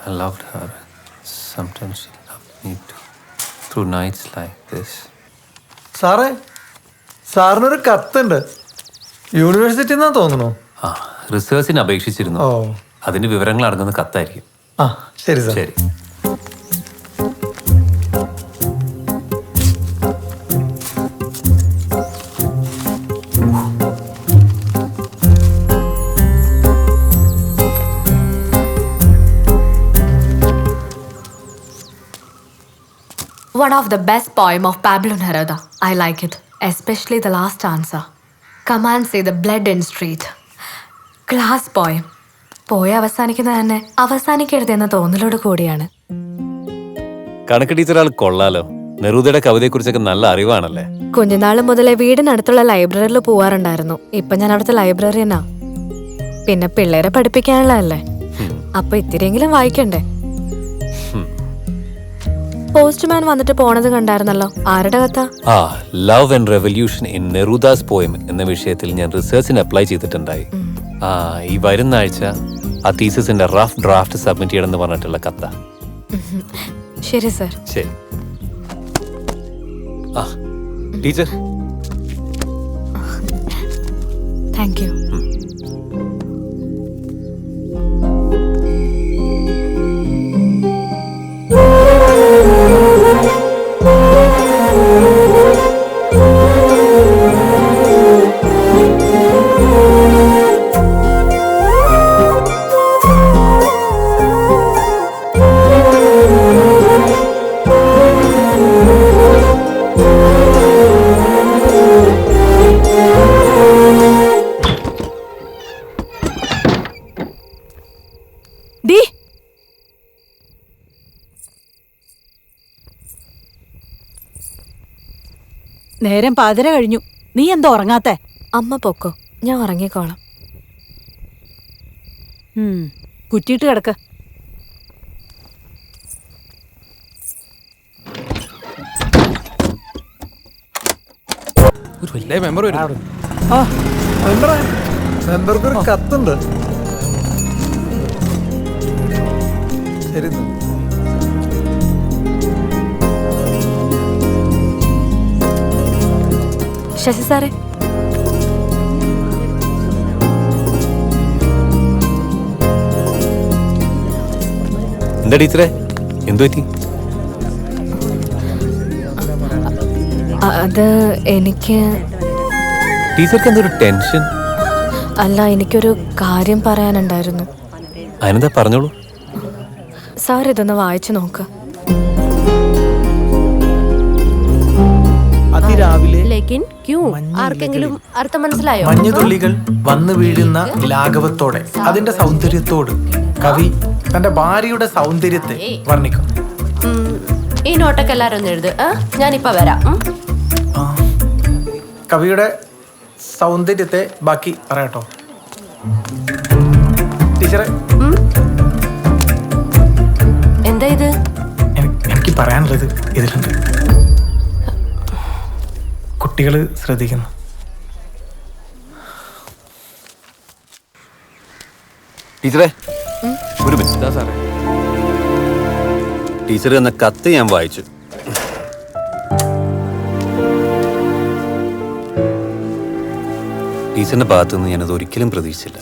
I loved her. Sometimes she loved me too. Through nights like this. സാറേ, സാറിനൊരു കത്തുണ്ട്. University എന്നാ തോന്നുന്നു. റിസേർച്ചിന് അപേക്ഷിച്ചിരുന്നു. അതിന്റെ വിവരങ്ങൾ അടങ്ങുന്ന കത്തായിരിക്കും. ശരി സാർ. ശരി. One of the best poem of Pablo Neruda. I like it, especially the last answer. Come and see the blood in street. Class poem. പോയി അവസാനിക്കുന്നത് തന്നെ അവസാനിക്കരുതെന്ന തോന്നലോട് കൂടിയാണ്. കണക്ക് ടീച്ചർ ആൾ കൊള്ളാലോ. നെറൂദയുടെ കവിതയെക്കുറിച്ചൊക്കെ നല്ല അറിവാണല്ലേ. കുഞ്ഞുനാള് മുതലേ വീടിനടുത്തുള്ള ലൈബ്രറിയിൽ പോവാറുണ്ടായിരുന്നു. ഇപ്പൊ ഞാൻ അവിടുത്തെ ലൈബ്രറിയനാ. പിന്നെ പിള്ളേരെ പഠിപ്പിക്കാനുള്ളതല്ലേ, അപ്പൊ ഇത്തിരിയെങ്കിലും വായിക്കണ്ടേ. പോസ്റ്റ്മാൻ വന്നിട്ട് പോണത് കണ്ടായിരുന്നല്ലോ. ആരുടെ കഥ? Love and revolution in Neruda's poem എന്ന വിഷയത്തിൽ ഞാൻ റിസർച്ചിന് അപ്ലൈ ചെയ്തിട്ടുണ്ടായി. ഈ വരുന്ന ആഴ്ച ആ തീസിന്റെ റഫ് ഡ്രാഫ്റ്റ് സബ്മിറ്റ് ചെയ്യണമെന്ന് പറഞ്ഞിട്ടുള്ള കഥ. ശരി സർ. ശരി. Teacher, thank you. നേരം 11 കഴിഞ്ഞു. നീ എന്താ ഉറങ്ങാത്തെ? അമ്മ പൊക്കോ, ഞാൻ ഉറങ്ങിക്കോളാം. കുറ്റിയിട്ട് കിടക്ക. മെമ്പർക്കൊരു കത്തുണ്ട്. ശരി. ശശി സാറേ, എന്താ ടീച്ചറെ, എന്തു പറ്റി? അത് എനിക്ക് ടീച്ചർക്ക് എന്തൊരു ടെൻഷൻ? അല്ല, എനിക്കൊരു കാര്യം പറയാനുണ്ടായിരുന്നു. അതിനെന്താ, പറഞ്ഞോളൂ. സാർ ഇതൊന്ന് വായിച്ചു നോക്ക്. ആർക്കെങ്കിലും അർത്ഥം മനസ്സിലായോ? മഞ്ഞുതുള്ളികൾ വന്നു വീഴുന്ന ലാഘവത്തോടെ അതിന്റെ സൗന്ദര്യത്തോട് കവി തന്റെ ഭാര്യയുടെ സൗന്ദര്യത്തെ വർണ്ണിക്കും. ഈ നോട്ടൊക്കെ എല്ലാരും ഒന്ന് എഴുത്. ഞാനിപ്പോ വരാം. കവിയുടെ സൗന്ദര്യത്തെ ബാക്കി പറയാട്ടോ ടീച്ചറെ. എന്താ ഇത്? എനിക്ക് പറയാനുള്ളത് ഇതിലുണ്ട്. കുട്ടികൾ ശ്രദ്ധിക്കുന്നു. ടീച്ചറെ, ഒരു മിനിറ്റ്. ടീച്ചർ എന്ന കത്ത് ഞാൻ വായിച്ചു. ടീച്ചറിന്റെ ഭാഗത്തുനിന്ന് ഞാനത് ഒരിക്കലും പ്രതീക്ഷിച്ചില്ല.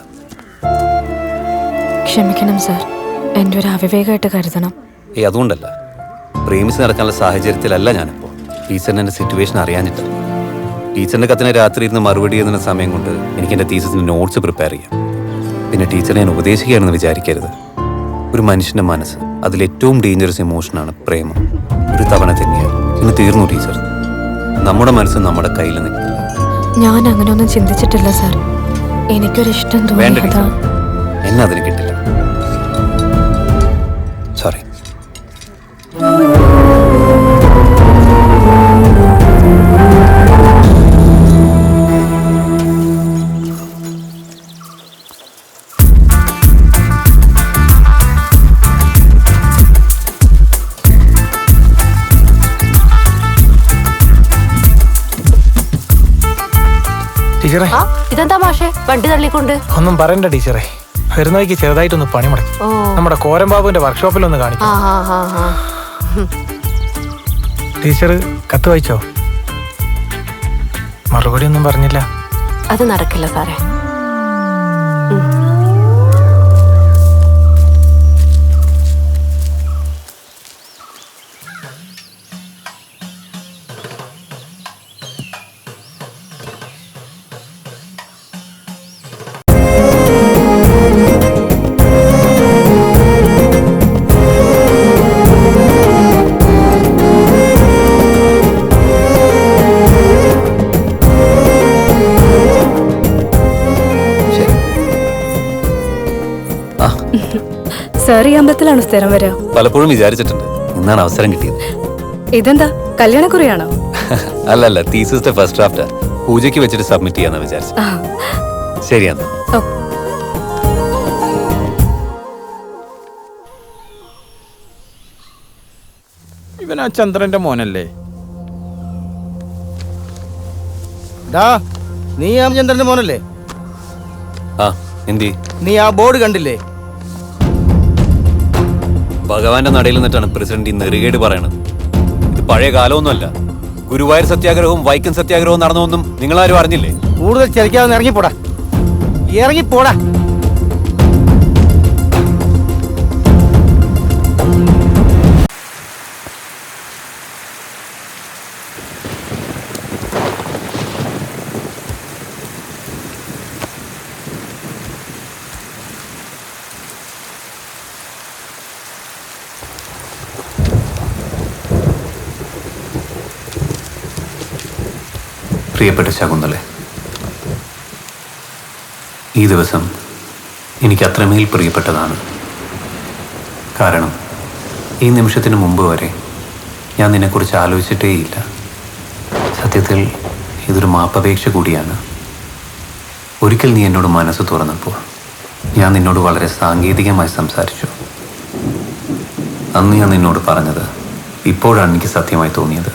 ക്ഷമിക്കണം സാർ, എൻ്റെ ഒരു അവിവേകമായിട്ട് കരുതണം. അതുകൊണ്ടല്ല, പ്രേമിച്ച് നടക്കാനുള്ള സാഹചര്യത്തിലല്ല ഞാനിപ്പോൾ. ടീച്ചറിന് എൻ്റെ സിറ്റുവേഷൻ അറിയാഞ്ഞിട്ടല്ല. ടീച്ചറിന്റെ കത്തിന് രാത്രി ഇരുന്ന് മറുപടി ചെയ്യുന്ന സമയം കൊണ്ട് എനിക്ക് എൻ്റെ തീസിന്റെ നോട്ട്സ് പ്രിപ്പയർ ചെയ്യാം. പിന്നെ ടീച്ചറെ ഞാൻ ഉപദേശിക്കുകയാണെന്ന് വിചാരിക്കരുത്. ഒരു മനുഷ്യന്റെ മനസ്സ്, അതിലേറ്റവും ഡേഞ്ചറസ് ഇമോഷനാണ് പ്രേമം. ഒരു തവണ തന്നെയാൽ ഇന്ന് തീർന്നു ടീച്ചർ. നമ്മുടെ മനസ്സ് നമ്മുടെ കയ്യിൽ നിൽക്കില്ല. ഞാൻ അങ്ങനെയൊന്നും ചിന്തിച്ചിട്ടില്ല സാർ. എനിക്കൊരിഷ്ടം തോന്നി. എന്നെ അതിന് കിട്ടില്ല. സോറി. ടീച്ചറെ, ഇതെന്താ മാഷേ വണ്ടി തള്ളിക്കൊണ്ട്? ഒന്നും പറയണ്ട ടീച്ചറെ, വരുന്ന വഴിക്ക് ചെറുതായിട്ടൊന്ന് പണി മുടക്കി. ഓ. നമ്മുടെ കോരംബാബുവിന്റെ വർക്ക്ഷോപ്പിലൊന്ന് കാണിക്കും. ടീച്ചർ കത്ത് വായിച്ചോ? മറുപടി ഒന്നും പറഞ്ഞില്ല. അത് നടക്കില്ല സാറേ. സാർ ഈ അമ്പലത്തിലാണ് സ്ഥിരം വരിക? പലപ്പോഴും വിചാരിച്ചിട്ടുണ്ട്, ഇന്നാണ് അവസരം കിട്ടിയത്. ഇതെന്താ കല്യാണക്കുറിയാണോ? അല്ലല്ല, തീസിന്റെ ഫസ്റ്റ് ഡ്രാഫ്റ്റ് പൂജയ്ക്ക് വെച്ചിട്ട് സബ്മിറ്റ് ചെയ്യാന്ന് വിചാരിച്ചു. ശരിയാന്ന്. ഓ. ഇവൻ ആ ചന്ദ്രന്റെ മോനല്ലേ? നീ ആ ചന്ദ്രന്റെ മോനല്ലേ? ആ എന്തി? നീ ആ ബോർഡ് കണ്ടില്ലേ? ഭഗവാന്റെ നടയിൽ നിന്നിട്ടാണ് പ്രസിഡന്റ് ഈ നെറുകേട് പറയണത്. ഇത് പഴയ കാലമൊന്നുമല്ല. ഗുരുവായൂർ സത്യാഗ്രഹവും വൈക്കം സത്യാഗ്രഹവും നടന്നൊന്നും നിങ്ങളാരും അറിഞ്ഞില്ലേ? കൂടുതൽ ചലിക്കാതെ ഇറങ്ങിപ്പോടാ, ഇറങ്ങിപ്പോടാ. പ്രിയപ്പെട്ട ശകുന്തളെ, ഈ ദിവസം എനിക്ക് അത്രമേൽ പ്രിയപ്പെട്ടതാണ്. കാരണം ഈ നിമിഷത്തിന് മുമ്പ് വരെ ഞാൻ നിന്നെക്കുറിച്ച് ആലോചിച്ചിട്ടേയില്ല. സത്യത്തിൽ ഇതൊരു മാപ്പപേക്ഷ കൂടിയാണ്. ഒരിക്കൽ നീ എന്നോട് മനസ്സ് തുറന്നപ്പോൾ ഞാൻ നിന്നോട് വളരെ സാങ്കേതികമായി സംസാരിച്ചു. അന്ന് ഞാൻ നിന്നോട് പറഞ്ഞത് ഇപ്പോഴാണ് എനിക്ക് സത്യമായി തോന്നിയത്.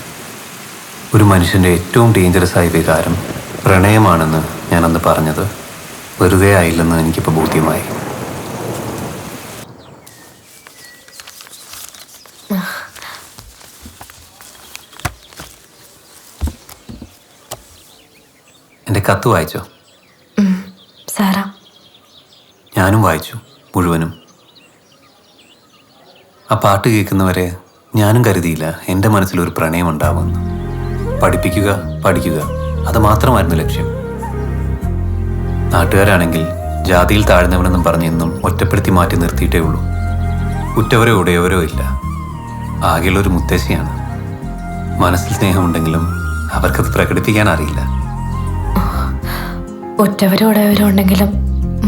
ഒരു മനുഷ്യൻ്റെ ഏറ്റവും ഡേഞ്ചറസ് ആയ വികാരം പ്രണയമാണെന്ന് ഞാൻ അന്ന് പറഞ്ഞത് വെറുതെ ആയില്ലെന്ന് എനിക്കിപ്പോൾ ബോധ്യമായി. എൻ്റെ കത്ത് വായിച്ചോ? സാറാ, ഞാനും വായിച്ചു മുഴുവനും. ആ പാട്ട് കേൾക്കുന്നവരെ ഞാനും കരുതിയില്ല എൻ്റെ മനസ്സിലൊരു പ്രണയം ഉണ്ടാവുമെന്ന്. പഠിപ്പിക്കുക, പഠിക്കുക, അത് മാത്രമായിരുന്നു ലക്ഷ്യം. നാട്ടുകാരാണെങ്കിൽ ജാതിയിൽ താഴ്ന്നവനെന്നും പറഞ്ഞ് എന്നും ഒറ്റപ്പെടുത്തി മാറ്റി നിർത്തിയിട്ടേ ഉള്ളൂ. ഉറ്റവരോ ഉടയവരോ ഇല്ല. ആകെയുള്ളൊരു മുത്തശ്ശിയാണ്. മനസ്സിൽ സ്നേഹമുണ്ടെങ്കിലും അവർക്കത് പ്രകടിപ്പിക്കാൻ അറിയില്ല. ഒറ്റവരോ ഉടയവരോ ഉണ്ടെങ്കിലും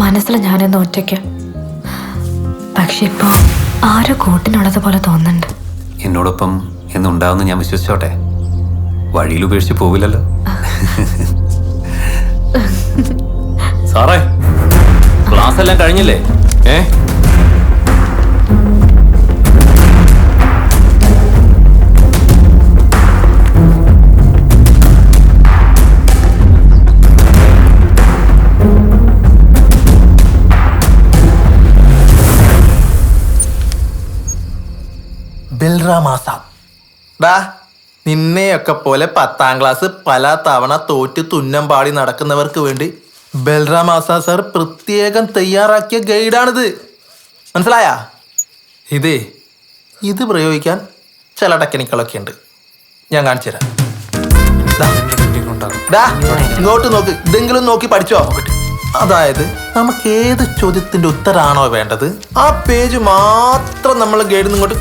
മനസ്സിൽ ഞാനെന്ന് ഒറ്റയ്ക്ക്. പക്ഷെ ഇപ്പോ ആരോ കൂട്ടിനുള്ളത് പോലെ തോന്നുന്നുണ്ട്. എന്നോടൊപ്പം എന്നുണ്ടാവുമെന്ന് ഞാൻ വിശ്വസിച്ചോട്ടെ. വഴിയിൽ ഉപേക്ഷിച്ച് പോവില്ലല്ലോ. സാറേ, ക്ലാസ് എല്ലാം കഴിഞ്ഞില്ലേ? ബൽറാമാസ നിന്നെയൊക്കെ പോലെ 10ാം ക്ലാസ് പല തവണ തോറ്റ് തുന്നം പാടി നടക്കുന്നവർക്ക് വേണ്ടി ബൽറാം ആസാദ് സാർ പ്രത്യേകം തയ്യാറാക്കിയ ഗൈഡാണിത്. മനസ്സിലായ? ഇത് പ്രയോഗിക്കാൻ ചില ടെക്നിക്കുകളൊക്കെ ഉണ്ട്. ഞാൻ കാണിച്ചു തരാം. ഇങ്ങോട്ട് നോക്ക്, ഇതെങ്കിലും നോക്കി പഠിച്ചോ. അതായത് നമുക്ക് ഏത് ചോദ്യത്തിന്റെ ഉത്തരാണോ വേണ്ടത് ആ പേജ് മാത്രം നമ്മൾ ഗൈഡിൽ നിന്ന് ഇങ്ങോട്ട്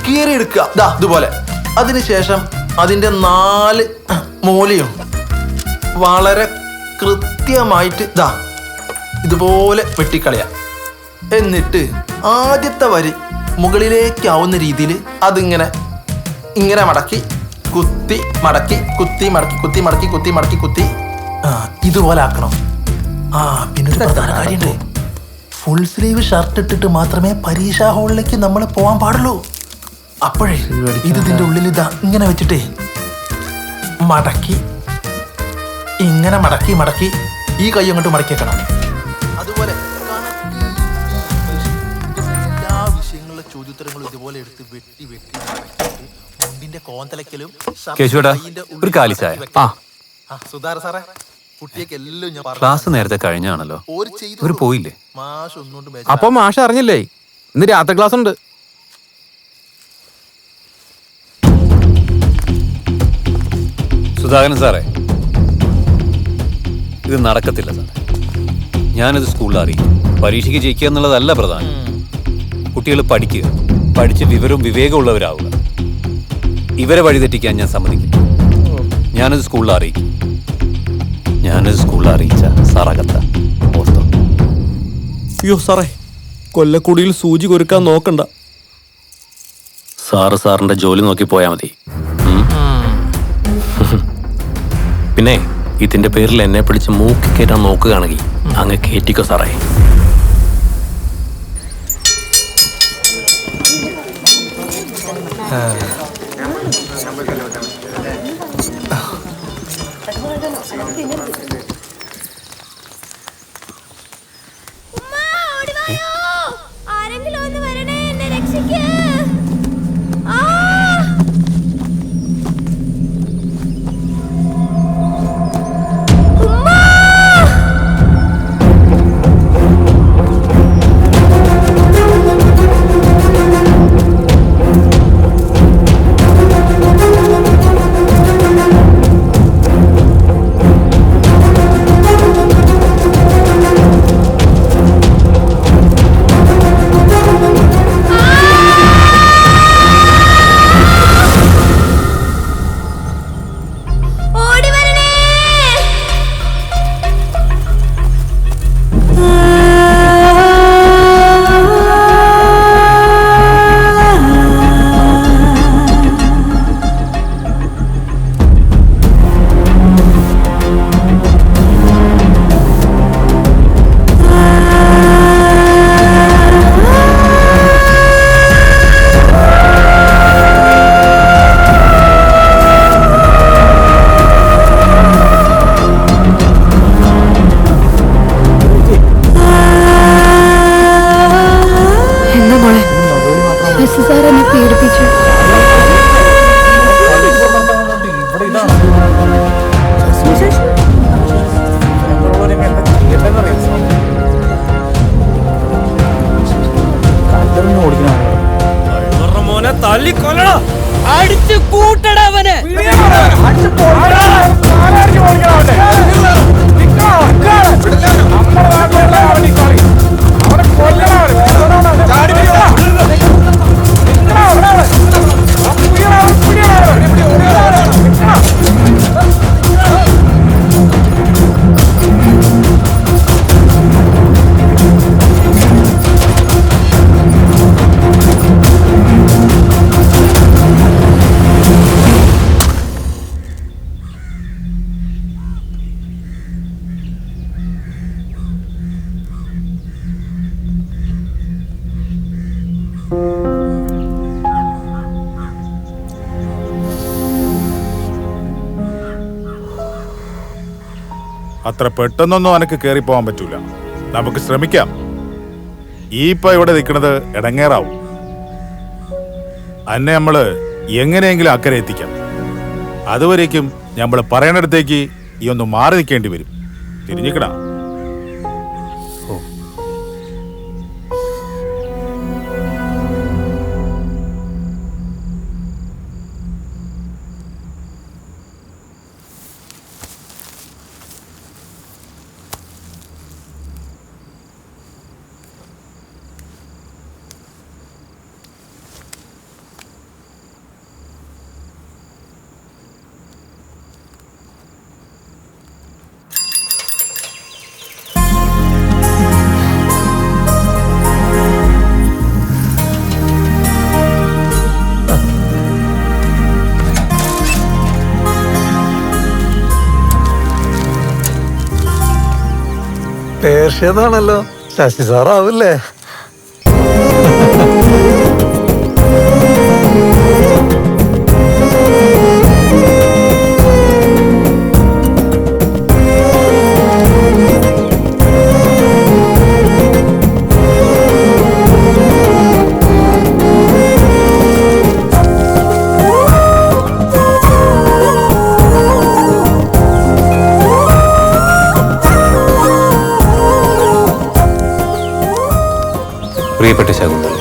കീറിയെടുക്കുക. ഇതുപോലെ. അതിനുശേഷം അതിൻ്റെ 4 മൂലയും വളരെ കൃത്യമായിട്ട് ഇതുപോലെ വെട്ടിക്കളയാം. എന്നിട്ട് ആദ്യത്തെ വരി മുകളിലേക്കാവുന്ന രീതിയിൽ അതിങ്ങനെ മടക്കി കുത്തി മടക്കി കുത്തി മടക്കി കുത്തി മടക്കി കുത്തി മടക്കി കുത്തി ഇതുപോലെ ആക്കണം. പിന്നെ ഒരു പ്രധാന കാര്യമുണ്ട്. ഫുൾ സ്ലീവ് ഷർട്ട് ഇട്ടിട്ട് മാത്രമേ പരീക്ഷാ ഹാളിലേക്ക് നമ്മൾ പോകാൻ പാടുള്ളൂ. അപ്പോഴേ ഇതിന്റെ ഉള്ളിൽ ഇങ്ങനെ വെച്ചിട്ടേ മടക്കി ഇങ്ങനെ മടക്കി ഈ കൈ അങ്ങോട്ട് മടക്കി വെക്കണം. അതുപോലെ ചോദ്യോത്തരങ്ങളും ഇതുപോലെ എടുത്ത് വെട്ടി വെട്ടി നടക്കിയിട്ട് മുണ്ടിന്റെ കോന്തലക്കലും കേശുവേട്ടാ, ഒരു കാലി ചായ. സുധാര സാറേ, കുട്ടിയൊക്കെ എല്ലാം ഞാൻ ക്ലാസ് നേരത്തെ കഴിഞ്ഞാണല്ലോ, ഒരു പോയില്ലേ? മാഷ് ഒന്നുകൊണ്ട് അപ്പൊ മാഷ് അറിഞ്ഞില്ലേ ഇന്ന് രാത്രി ക്ലാസ് ഉണ്ട്? സുധാകരൻ സാറേ, ഇത് നടക്കത്തില്ല സാറേ. ഞാനിത് സ്കൂളിൽ അറിയിക്കും. പരീക്ഷയ്ക്ക് ജയിക്കുക എന്നുള്ളതല്ല പ്രധാനം. കുട്ടികൾ പഠിക്കുക, പഠിച്ച് വിവരവും വിവേകമുള്ളവരാവുക. ഇവരെ വഴിതെറ്റിക്കാൻ ഞാൻ സമ്മതിക്കില്ല. ഞാനിത് സ്കൂളിൽ അറിയിക്കും. ഞാനിത് സ്കൂളിൽ അറിയിച്ച സാറകത്ത ഓർത്തോ. അയ്യോ സാറേ, കൊല്ലക്കുടിയിൽ സൂചി കൊരുക്കാൻ നോക്കണ്ട. സാറിന്റെ ജോലി നോക്കി പോയാ മതി. പിന്നെ ഇതിന്റെ പേരിൽ എന്നെ പിടിച്ച് മൂക്കി കയറ്റാൻ നോക്കുകയാണെങ്കിൽ അങ്ങ് കയറ്റിക്കോ സാറേ. അടിച്ചു കൂട്ടടവന്. അത്ര പെട്ടെന്നൊന്നും അനക്ക് കയറിപ്പോവാൻ പറ്റൂല. നമുക്ക് ശ്രമിക്കാം. ഇപ്പൊ ഇവിടെ നിൽക്കുന്നത് ഇടങ്ങേറാവും. അന്നെ നമ്മള് എങ്ങനെയെങ്കിലും അക്കരെ എത്തിക്കാം. അതുവരേക്കും നമ്മൾ പറയണിടത്തേക്ക് ഈ ഒന്ന് മാറി നിൽക്കേണ്ടി വരും. തിരിഞ്ഞിക്കണ. പേർഷ്യതാണല്ലോ, ശശി സാറാവില്ലേ? പ്രിയപ്പെട്ട ശകുന്തള,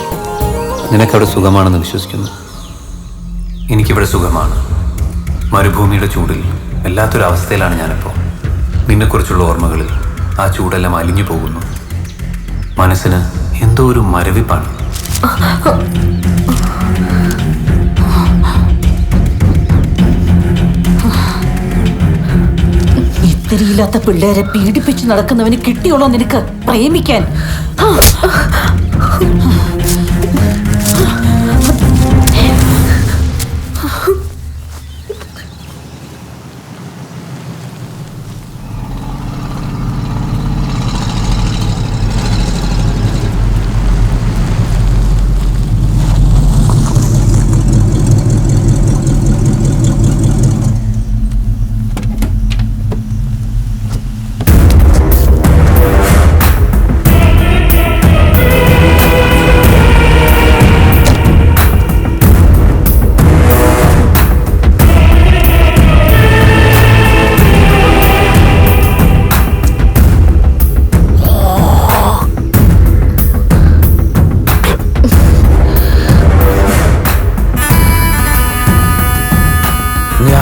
നിനക്കവിടെ സുഖമാണെന്ന് വിശ്വസിക്കുന്നു. എനിക്കിവിടെ സുഖമാണ്. മരുഭൂമിയുടെ ചൂടിൽ വല്ലാത്തൊരവസ്ഥയിലാണ് ഞാനിപ്പോൾ. നിന്നെക്കുറിച്ചുള്ള ഓർമ്മകളിൽ ആ ചൂടെല്ലാം അലിഞ്ഞു പോകുന്നു. മനസ്സിന് എന്തോ ഒരു മരവിപ്പാണ്. ഇത്തിരിയില്ലാത്ത പിള്ളേരെ പീഡിപ്പിച്ച് നടക്കുന്നവന് കിട്ടിയോളോ നിനക്ക് പ്രേമിക്കാൻ?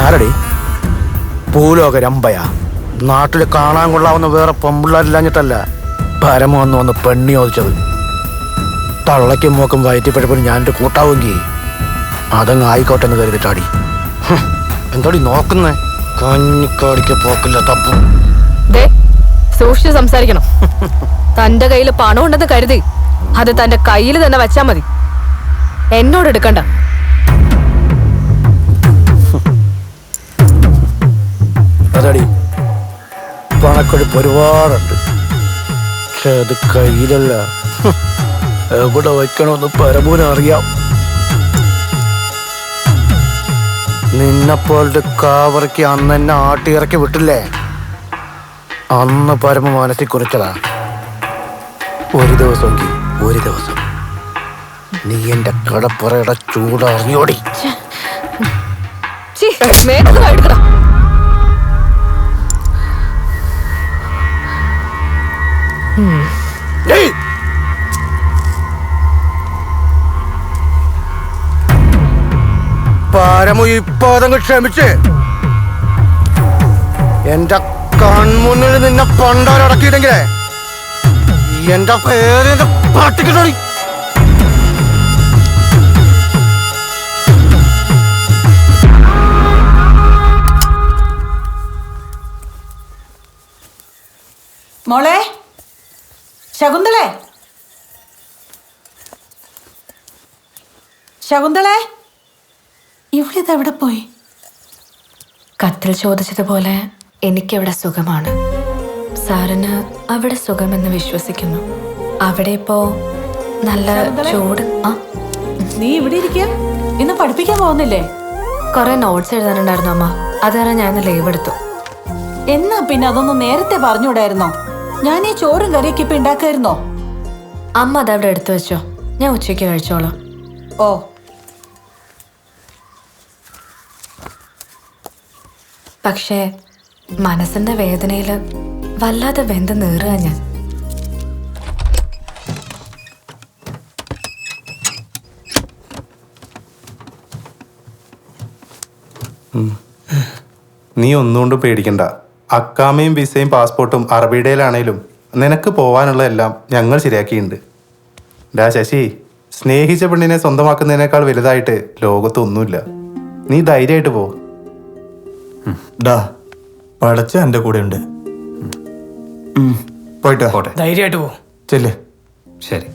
ആരടി ഭൂലോക രമ്പയ? നാട്ടിൽ കാണാൻ കൊള്ളാവുന്ന വേറെ പെമ്പിള്ളാരില്ലാഞ്ഞിട്ടല്ല പരമ വന്ന് പെണ്ണി ചോദിച്ചത്. തള്ളയ്ക്കും മോക്കും വയറ്റിപ്പഴപ്പോഴും ഞാനൊരു കൂട്ടാവുമെങ്കിൽ അതങ്ങ് ആയിക്കോട്ടെ എന്ന് കരുതിട്ടാടി. എന്താടി നോക്കുന്നേ? കഞ്ഞിക്കാടിക്ക് പോക്കില്ല തപ്പും. സൂക്ഷിച്ച് സംസാരിക്കണം. തന്റെ കയ്യിൽ പണം ഉണ്ടെന്ന് കരുതി അത് തന്റെ കയ്യിൽ തന്നെ വെച്ചാ മതി. എന്നോട് എടുക്കണ്ട. അതടി പണക്കൊഴുപ്പ് ഒരുപാടുണ്ട്. പക്ഷെ അത് കയ്യിലല്ല, എവിടെ വയ്ക്കണമെന്ന് പരമൂന് അറിയാം. നിന്നെപ്പോലത്തെ കാവറയ്ക്ക് അന്ന് എന്നെ ആട്ടിയിറക്കി വിട്ടില്ലേ, അന്ന് പരമ മനസ്സിൽ കുറിച്ചതാ. ഒരു ദിവസം നീ എന്റെ കടപ്പുറയുടെ ചൂടറിഞ്ഞോടി. പരമു ഇപ്പൊ അതങ്ങ് ക്ഷമിച്ച് എന്റെ കൺമുന്നിൽ നിന്നെ പണ്ടാരടക്കിയിട്ടെങ്കിലേ എന്റെ പേര് പാട്ടിക്കിട്ടോടി. മോളെ ശകുന്തളേ, ശകുന്തളേ, ഇവളിതെവിടെ പോയി? കത്തിൽ ചോദിച്ചതുപോലെ എനിക്കിവിടെ സുഖമാണ്. സാറിന് അവിടെ സുഖമെന്ന് വിശ്വസിക്കുന്നു. അവിടെ ഇപ്പോ നല്ല ചൂട്. നീ ഇവിടെ ഇരിക്കുക. ഇന്ന് പഠിപ്പിക്കാൻ പോകുന്നില്ലേ? കുറെ നോട്ട്സ് എഴുതാനുണ്ടായിരുന്നു അമ്മ. അത് കാരണം ഞാൻ ലീവ് എടുത്തു. എന്നാ പിന്നെ അതൊന്നും നേരത്തെ പറഞ്ഞുകൂടായിരുന്നോ? ഞാൻ ഈ ചോറും കറിയൊക്കെ ഇപ്പൊ ഉണ്ടാക്കായിരുന്നോ? അമ്മ അതവിടെ എടുത്തു വെച്ചോ, ഞാൻ ഉച്ചയ്ക്ക് കഴിച്ചോളാം. ഓ, പക്ഷേ മനസ്സിന്റെ വേദനയില് വല്ലാതെ വെന്ത് നീറുക ഞാൻ. നീ ഒന്നുകൊണ്ടും പേടിക്കണ്ട. അക്കാമയും വിസയും പാസ്പോർട്ടും അറബിയുടെയിലാണേലും നിനക്ക് പോവാനുള്ള എല്ലാം ഞങ്ങൾ ശരിയാക്കിയിട്ടുണ്ട്. ഡാ ശശി, സ്നേഹിച്ച പെണ്ണിനെ സ്വന്തമാക്കുന്നതിനേക്കാൾ വലുതായിട്ട് ലോകത്തൊന്നുമില്ല. നീ ധൈര്യമായിട്ട് പോ. ഡാ, പടച്ച എന്റെ കൂടെ ഉണ്ട്. പോയിട്ടോ, പോട്ടെ. ധൈര്യമായിട്ട് പോ. ചെല്ലേ. ശരി.